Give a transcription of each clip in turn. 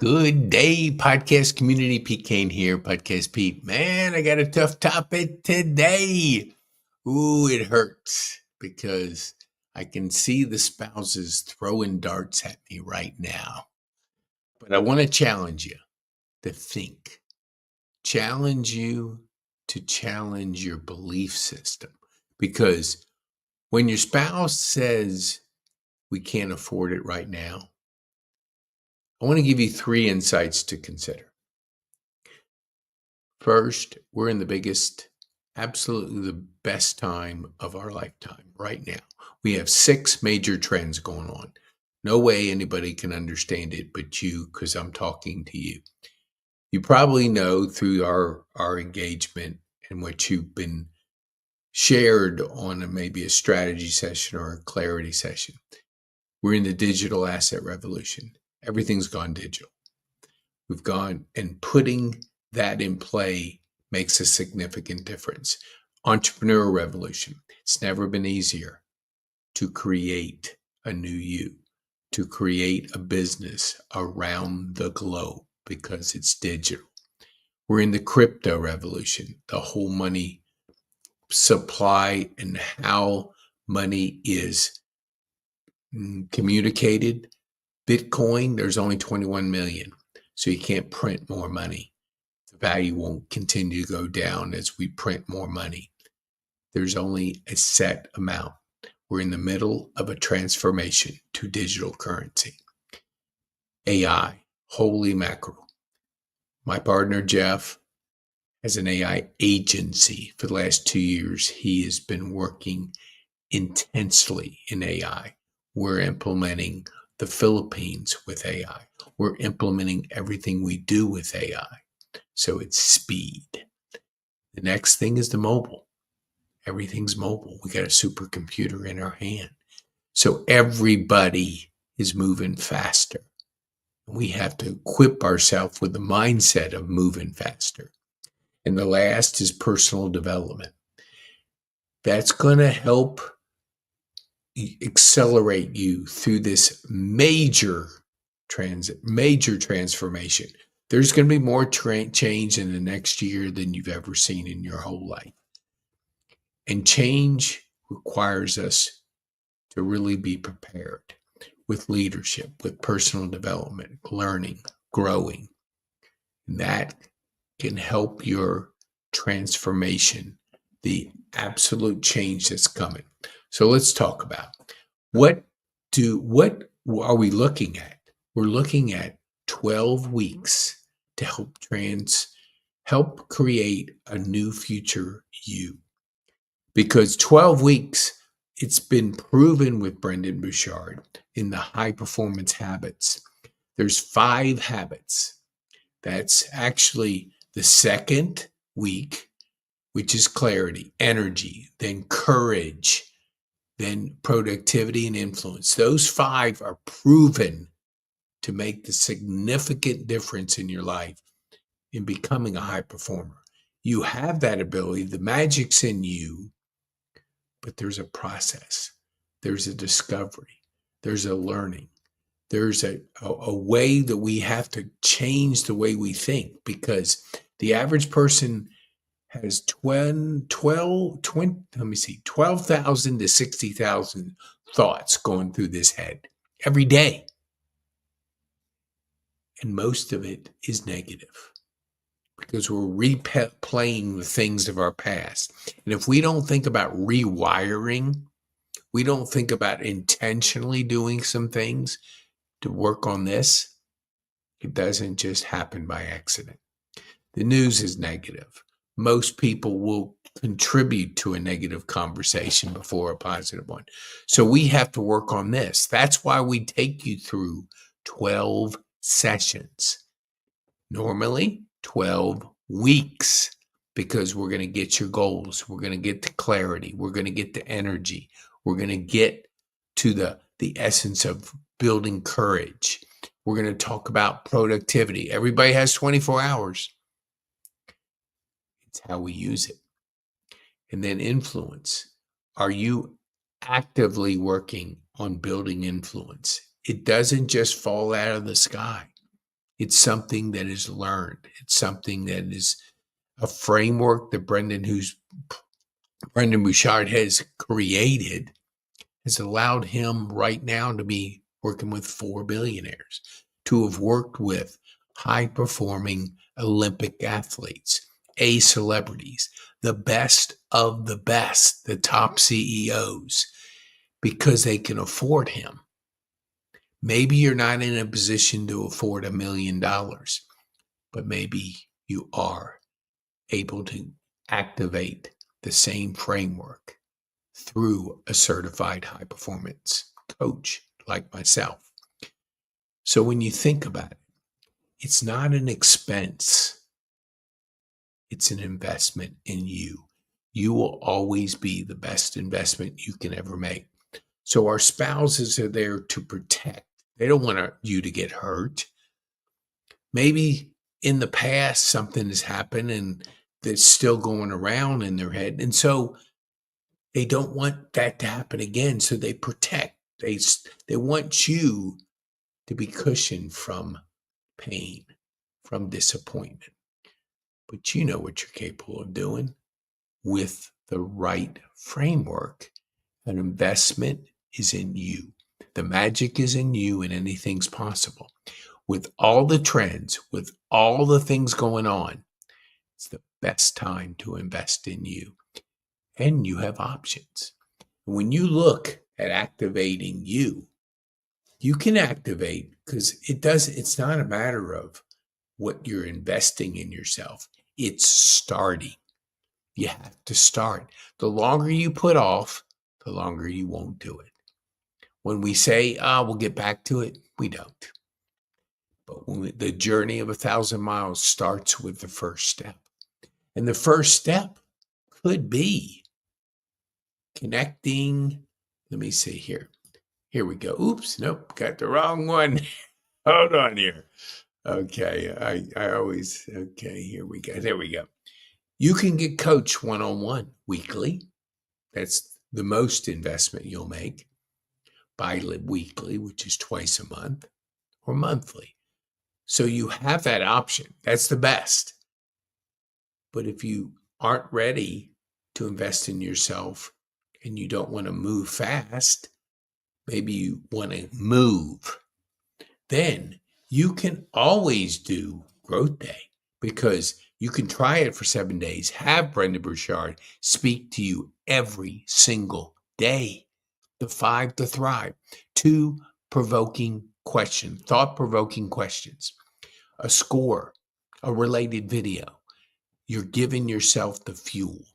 Good day, podcast community. Pete Kane here, Podcast Pete. Man, I got a tough topic today. Ooh, it hurts because I can see the spouses throwing darts at me right now. But I want to challenge you to think, challenge you to challenge your belief system. Because when your spouse says, we can't afford it right now, I want to give you 3 insights to consider. First, we're in the biggest, absolutely the best time of our lifetime right now. We have 6 major trends going on. No way anybody can understand it but you, because I'm talking to you. You probably know through our engagement and what you've been shared on maybe a strategy session or a clarity session. We're in the digital asset revolution. Everything's gone digital. We've gone, and putting that in play makes a significant difference. Entrepreneurial revolution. It's never been easier to create a new you, to create a business around the globe because it's digital. We're in the crypto revolution, the whole money supply and how money is communicated. Bitcoin, there's only 21 million. So you can't print more money. The value won't continue to go down as we print more money. There's only a set amount. We're in the middle of a transformation to digital currency. AI, holy mackerel. My partner, Jeff, has an AI agency for the last 2 years. He has been working intensely in AI. We're implementing the Philippines with AI. We're implementing everything we do with AI. So it's speed. The next thing is the mobile. Everything's mobile. We got a supercomputer in our hand. So everybody is moving faster. We have to equip ourselves with the mindset of moving faster. And the last is personal development. That's going to help accelerate you through this major transformation. There's going to be more change in the next year than you've ever seen in your whole life. And change requires us to really be prepared with leadership, with personal development, learning, growing. And that can help your transformation, the absolute change that's coming. So let's talk about what are we looking at? We're looking at 12 weeks to help create a new future you. Because 12 weeks, it's been proven with Brendon Burchard in the high performance habits. There's 5 habits. That's actually the second week, which is clarity, energy, then courage, then productivity and influence. Those 5 are proven to make the significant difference in your life in becoming a high performer. You have that ability. The magic's in you, but there's a process. There's a discovery. There's a learning. There's a way that we have to change the way we think, because the average person has 12,000 to 60,000 thoughts going through this head every day. And most of it is negative because we're replaying the things of our past. And if we don't think about rewiring, we don't think about intentionally doing some things to work on this, it doesn't just happen by accident. The news is negative. Most people will contribute to a negative conversation before a positive one. So we have to work on this. That's why we take you through 12 sessions. Normally 12 weeks, because we're going to get your goals. We're going to get to clarity. We're going to get to energy. We're going to get to the essence of building courage. We're going to talk about productivity. Everybody has 24 hours. It's how we use it. And then influence. Are you actively working on building influence? It doesn't just fall out of the sky. It's something that is learned. It's something that is a framework that Brendan Bouchard has created, has allowed him right now to be working with 4 billionaires, to have worked with high-performing Olympic athletes, celebrities, the best of the best, the top CEOs, because they can afford him. Maybe you're not in a position to afford $1 million, but maybe you are able to activate the same framework through a certified high performance coach like myself. So when you think about it, it's not an expense. It's an investment in you. You will always be the best investment you can ever make. So our spouses are there to protect. They don't want you to get hurt. Maybe in the past something has happened and that's still going around in their head. And so they don't want that to happen again. So they protect. They want you to be cushioned from pain, from disappointment. But you know what you're capable of doing with the right framework. An investment is in you. The magic is in you, and anything's possible. With all the trends, with all the things going on, it's the best time to invest in you. And you have options. When you look at activating you, you can activate because it's not a matter of what you're investing in yourself. It's starting. You have to start. The longer you put off, the longer you won't do it. When we say, we'll get back to it, we don't. But the journey of 1,000 miles starts with the first step. And the first step could be connecting. Let me see here. Here we go. Oops, nope, got the wrong one. Hold on here. Okay, okay, here we go. There we go. You can get coached one-on-one weekly. That's the most investment you'll make. Bi-weekly, which is twice a month, or monthly. So you have that option. That's the best. But if you aren't ready to invest in yourself and you don't want to move fast, maybe you want to move, then you can always do Growth Day, because you can try it for 7 days. Have Brendan Bouchard speak to you every single day. The 5 to Thrive. 2 provoking questions, thought-provoking questions, a score, a related video. You're giving yourself the fuel.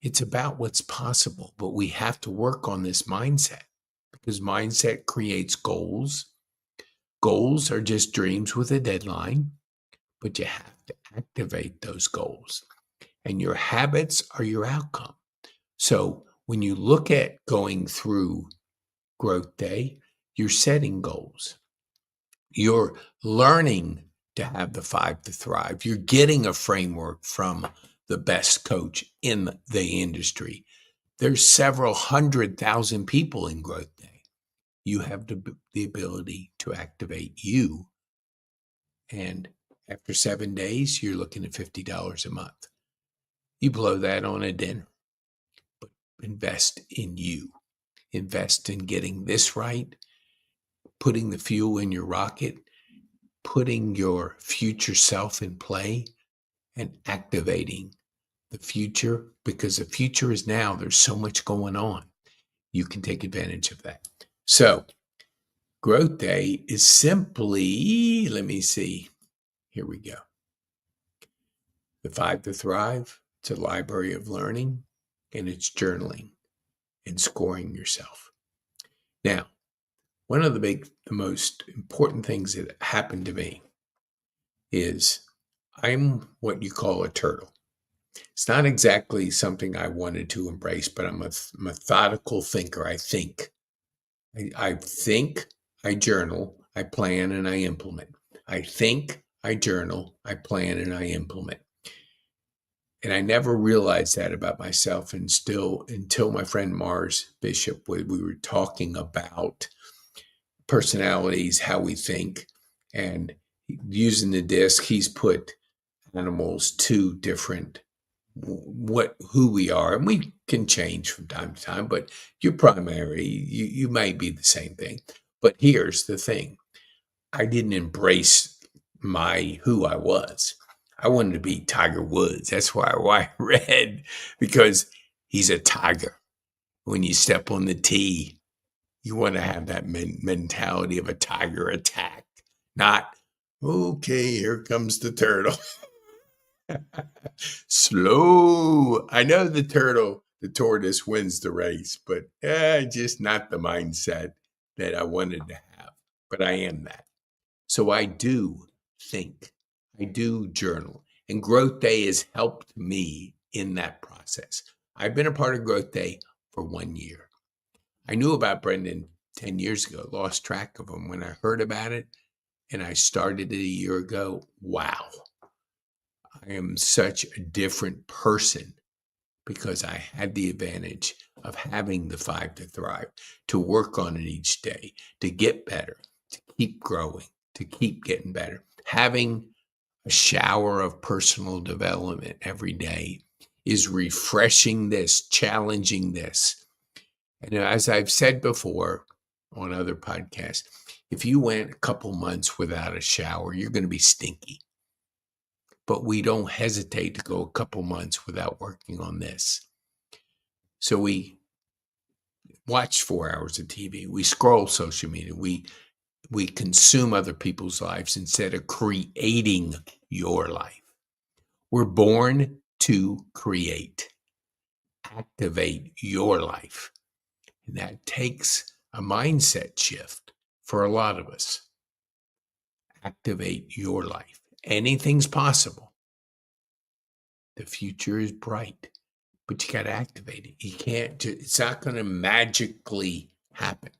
It's about what's possible, but we have to work on this mindset, because mindset creates goals. Goals are just dreams with a deadline, but you have to activate those goals. And your habits are your outcome. So when you look at going through Growth Day, you're setting goals. You're learning to have the 5 to Thrive. You're getting a framework from the best coach in the industry. There's several 100,000 people in Growth Day. You have the ability to activate you. And after 7 days, you're looking at $50 a month. You blow that on a dinner. But invest in you. Invest in getting this right, putting the fuel in your rocket, putting your future self in play, and activating the future, because the future is now. There's so much going on. You can take advantage of that. So Growth Day is simply, let me see. Here we go. The 5 to Thrive. It's a library of learning, and it's journaling and scoring yourself. Now, one of the most important things that happened to me is I'm what you call a turtle. It's not exactly something I wanted to embrace, but I'm a methodical thinker. I think, I journal, I plan, and I implement. I think, I journal, I plan, and I implement. And I never realized that about myself, and still until my friend Mars Bishop, we were talking about personalities, how we think, and using the disc, he's put animals to different who we are, and we can change from time to time, but your primary, you might be the same thing. But here's the thing. I didn't embrace who I was. I wanted to be Tiger Woods. That's why I read, because he's a tiger. When you step on the tee, you want to have that mentality of a tiger attack, not, okay, here comes the turtle. Slow. I know the tortoise wins the race, but just not the mindset that I wanted to have. But I am that. So I do think, I do journal, and Growth Day has helped me in that process. I've been a part of Growth Day for 1 year. I knew about Brendan 10 years ago, lost track of him when I heard about it, and I started it a year ago. Wow. I am such a different person because I had the advantage of having the 5 to Thrive, to work on it each day, to get better, to keep growing, to keep getting better. Having a shower of personal development every day is refreshing this, challenging this. And as I've said before on other podcasts, if you went a couple months without a shower, you're going to be stinky. But we don't hesitate to go a couple months without working on this. So we watch 4 hours of TV. We scroll social media. We consume other people's lives instead of creating your life. We're born to create, activate your life. And that takes a mindset shift for a lot of us. Activate your life. Anything's possible. The future is bright, but you got to activate it. You can't, it's not going to magically happen.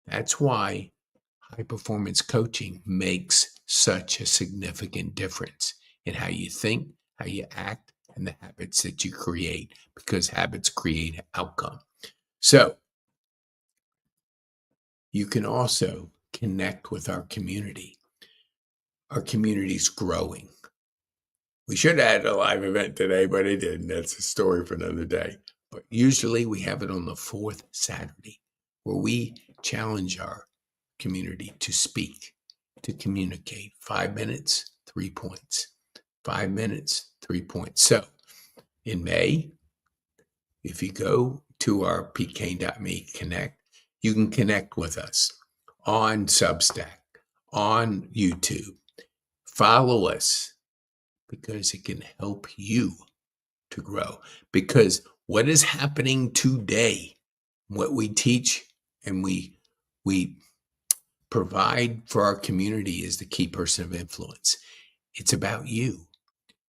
That's why high performance coaching makes such a significant difference in how you think, how you act, and the habits that you create, because habits create outcome. So you can also connect with our community. Our community's growing. We should have had a live event today, but it didn't. That's a story for another day. But usually we have it on the 4th Saturday, where we challenge our community to speak, to communicate. 5 minutes, 3 points. 5 minutes, 3 points. So in May, if you go to our pkane.me connect, you can connect with us on Substack, on YouTube. Follow us, because it can help you to grow. Because what is happening today, what we teach and we provide for our community is the key person of influence. It's about you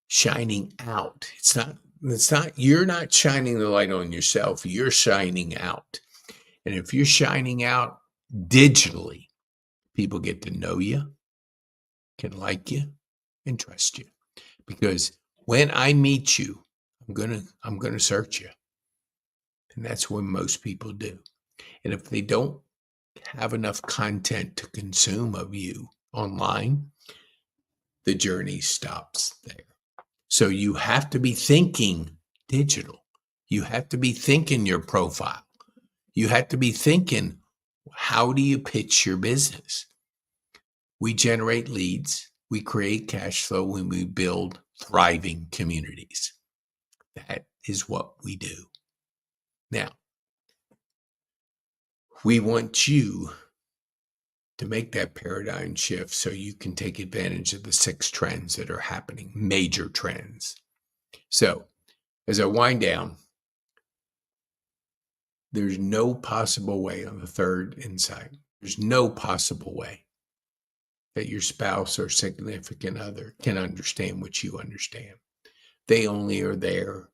shining out. It's not, you're not shining the light on yourself. You're shining out. And if you're shining out digitally, people get to know you, can like you, and trust you. Because when I meet you, I'm gonna search you. And that's what most people do. And if they don't have enough content to consume of you online, the journey stops there. So you have to be thinking digital. You have to be thinking your profile. You have to be thinking, how do you pitch your business? We generate leads. We create cash flow when we build thriving communities. That is what we do. Now, we want you to make that paradigm shift so you can take advantage of the 6 trends that are happening, major trends. So, as I wind down, there's no possible way on the 3rd insight. There's no possible way that your spouse or significant other can understand what you understand. They only are there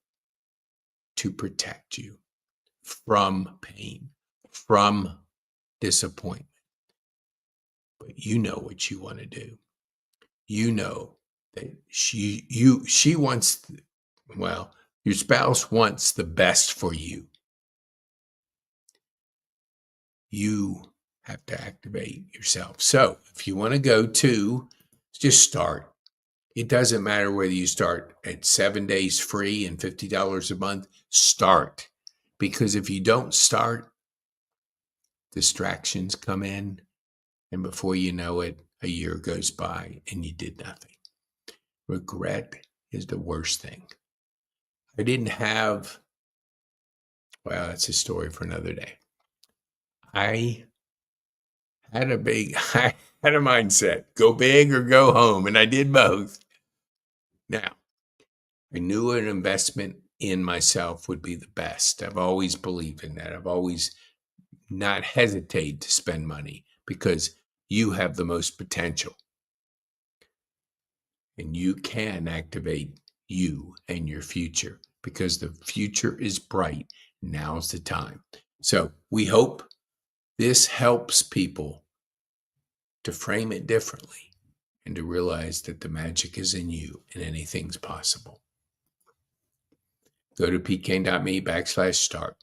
to protect you from pain, from disappointment. But you know what you want to do. You know that she wants, well, your spouse wants the best for you. You have to activate yourself. So if you want to go to Just start. It doesn't matter whether you start at 7 days free and $50 a month. Start. Because if you don't start, distractions come in, and before you know it, a year goes by and you did nothing. Regret is the worst thing. I didn't have, well, that's a story for another day. I had I had a mindset, go big or go home, and I did both. Now, I knew an investment in myself would be the best. I've always believed in that. I've always not hesitated to spend money because you have the most potential. And you can activate you and your future because the future is bright. Now's the time. So we hope this helps people to frame it differently and to realize that the magic is in you and anything's possible. Go to pkane.me/start.